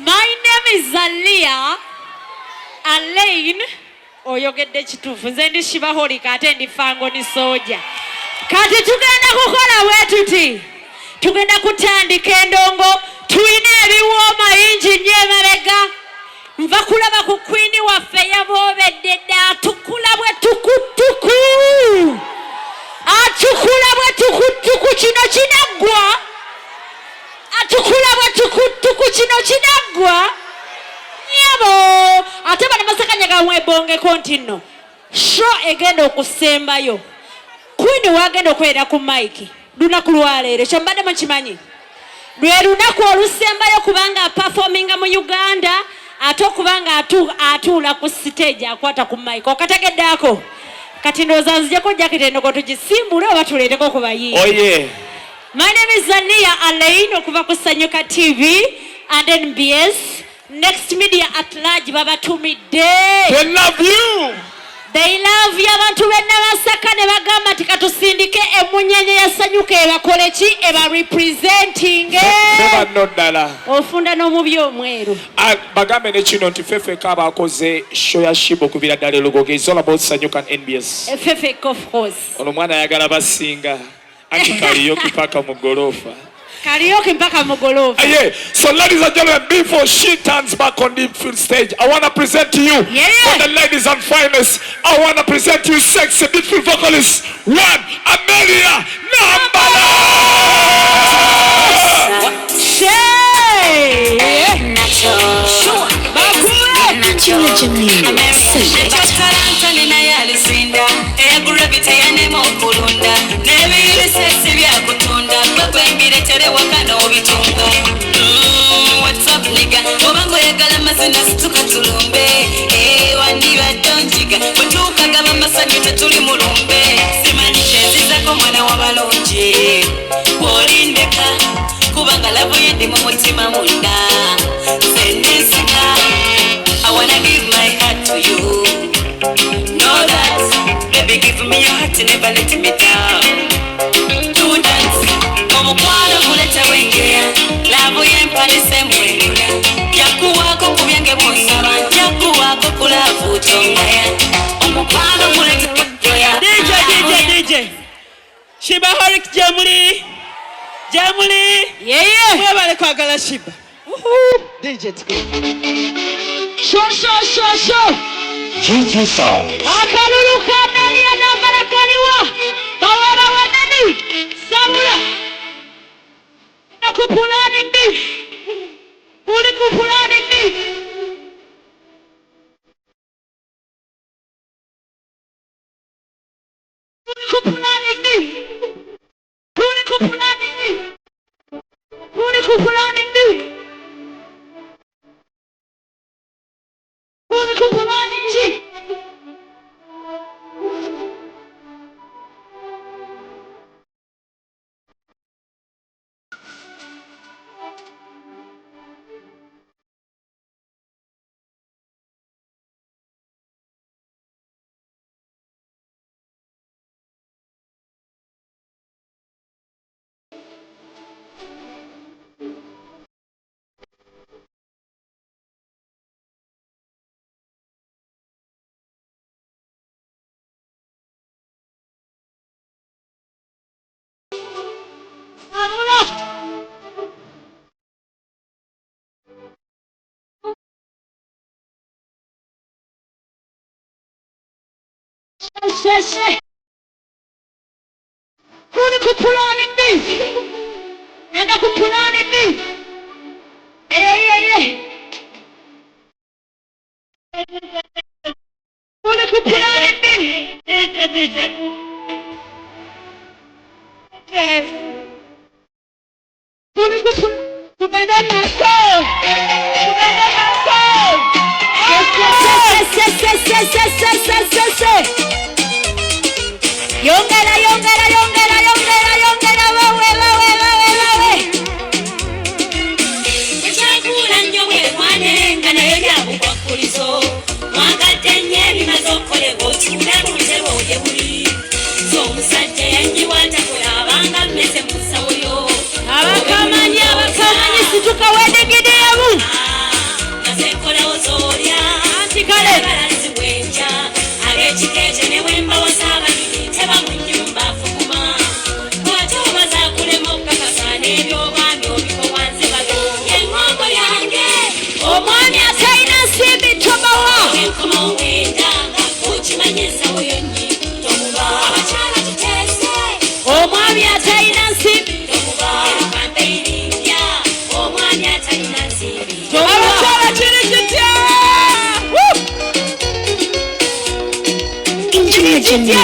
My name is Alia Alain oyogedde kituufu nze ndi Shibaholika ate ndi Fango ni Soja. Kati tugenda kukola wetuti tugenda kutandika endongo tuyina ebiwooma yingi nnyo emabega nva kulaba ku kwini waffe yaboobedde dda atukula bwe tukutuku atukula bwe tukutuku kino kinaggwa atukula bwe tukutuku kino kinaggwa nyabo ate bano basakanyaga mwebongeko nti nno show egenda okusembayo kwini wagenda okwera ku mike lunaku lwaleero ekyo mbadde mukimanyi lwe lunaku olusembayo kubanga performinga mu Uganda ate okubanga atuula ku stage akwata ku mike okategeddeako kati ndowooza nzijeko jaketi eno tugisimbule oba tuleeteko ku bayimbi. Oh yeah. My name is Zania Alain okuva ku Sanyuka TV and NBS Next Media at Large babatumidde. They love you. They love you abantu benna basaka ne bagamba ati katusindike emunyenye ya Sanyuka ebakole ki eba representing Beba nodala ofunda n'omubi omweru bagambe ne kino nti Fefe kaba akoze show ya Shibo kubira ddala Lugoge is all about Sanyuka and NBS. Fefe of course ono mwana ayagala basinga anti karaoke paka mu gorofa. Karaoke mpaka mugolofa. Yeah. So ladies and gentlemen, before she turns back on the field stage, I want to present to you all the ladies and finest. I want to present to you sexy, beautiful vocalist, one, Amelia Nambala. What's up, nigga? Obango yagala masana situka tulumbe. Wandiba donjiga. Watuka gaba masana tetuli mulumbe. Simanishe zizako mwana wa balonje. Wolindeka. Kubanga lavo yendi mumutima munda. Sendisika. I wanna give my heart to you. Know that. Baby, give me your heart and never let me down. Do that. Omukwano kuleta wengea lavo yempalise mwengula jakuwako kubyange bonsaba jakuwako kulavu tongaya omukwano kuleta wengea DJ Shibaholik Jamuli mwebale kwagala Shiba DJ Show GG Sound. akalulu kanalia Nambala kaliwa bawera wanani sabula kupulani ndi uli kupulani ndi kupulani ndi uli kupulani ndi uli kupulani ndi uli kupulani ndi Kuni kupulani ndi enda kupulani ndi kuni kupulani ndi kuni kupulani Yongera omwami atalina nsimbi tobawa omwami atalina nsimbi abakyala kiri kitya kiri kitya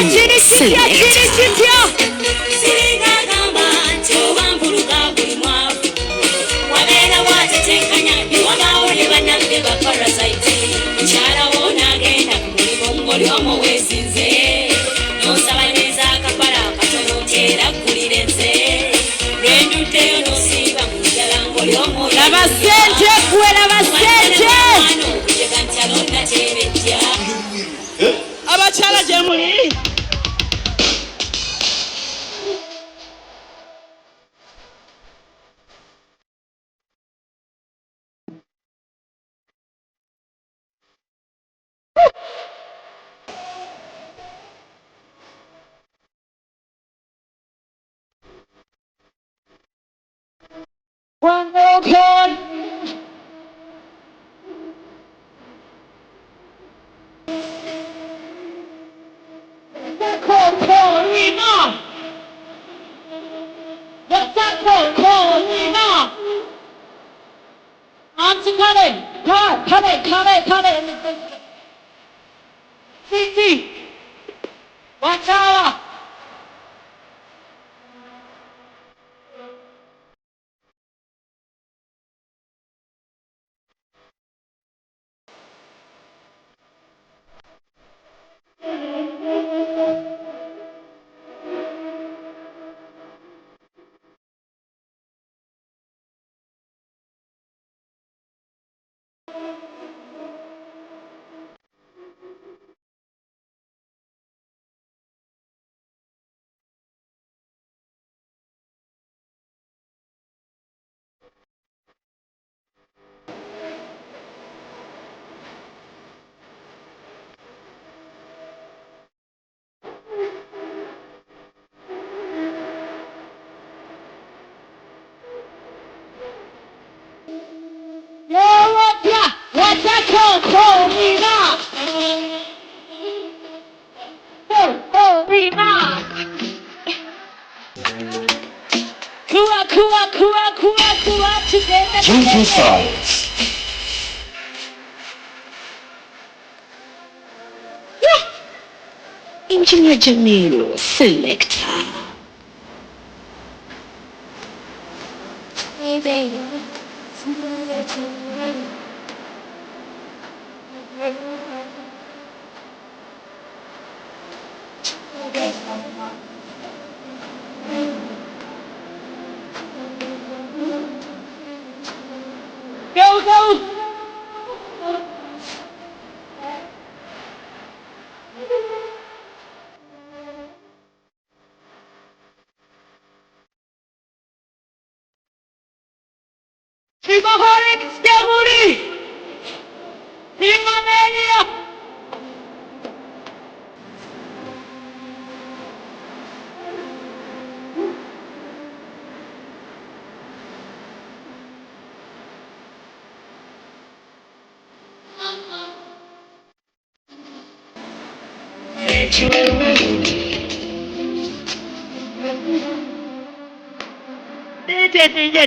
laba sente gwe laba sente abakyala gye muli Engineer Jamil, selector. Hey, baby. Go! Shibaholic Stabuli! Simamania!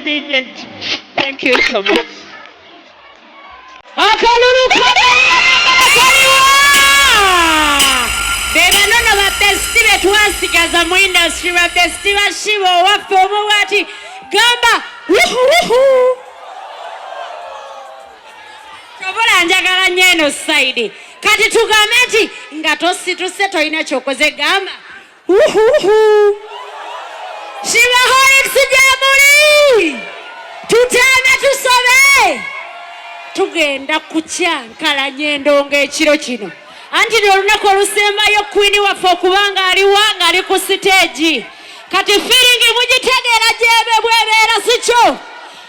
DJ. Thank you so much. Akalulu kaliwa! Beba nono bapesti betwasigaza mu industry bapesti bashibo waffe obuwati gamba wuhu. Tobola njagala nnyo eno side. Kati tugambe nti nga tosituse toyina kyokoze gamba wuhu. Shibaholic Jamuli! Tutame tusobe! Tugenda kukyankala Nyendonga ekiro kino. Anti olunaku olusembayo Queen waffe okubanga ali ku stage. Kati feeling mugitegeera gyebe bwebeera sikyo.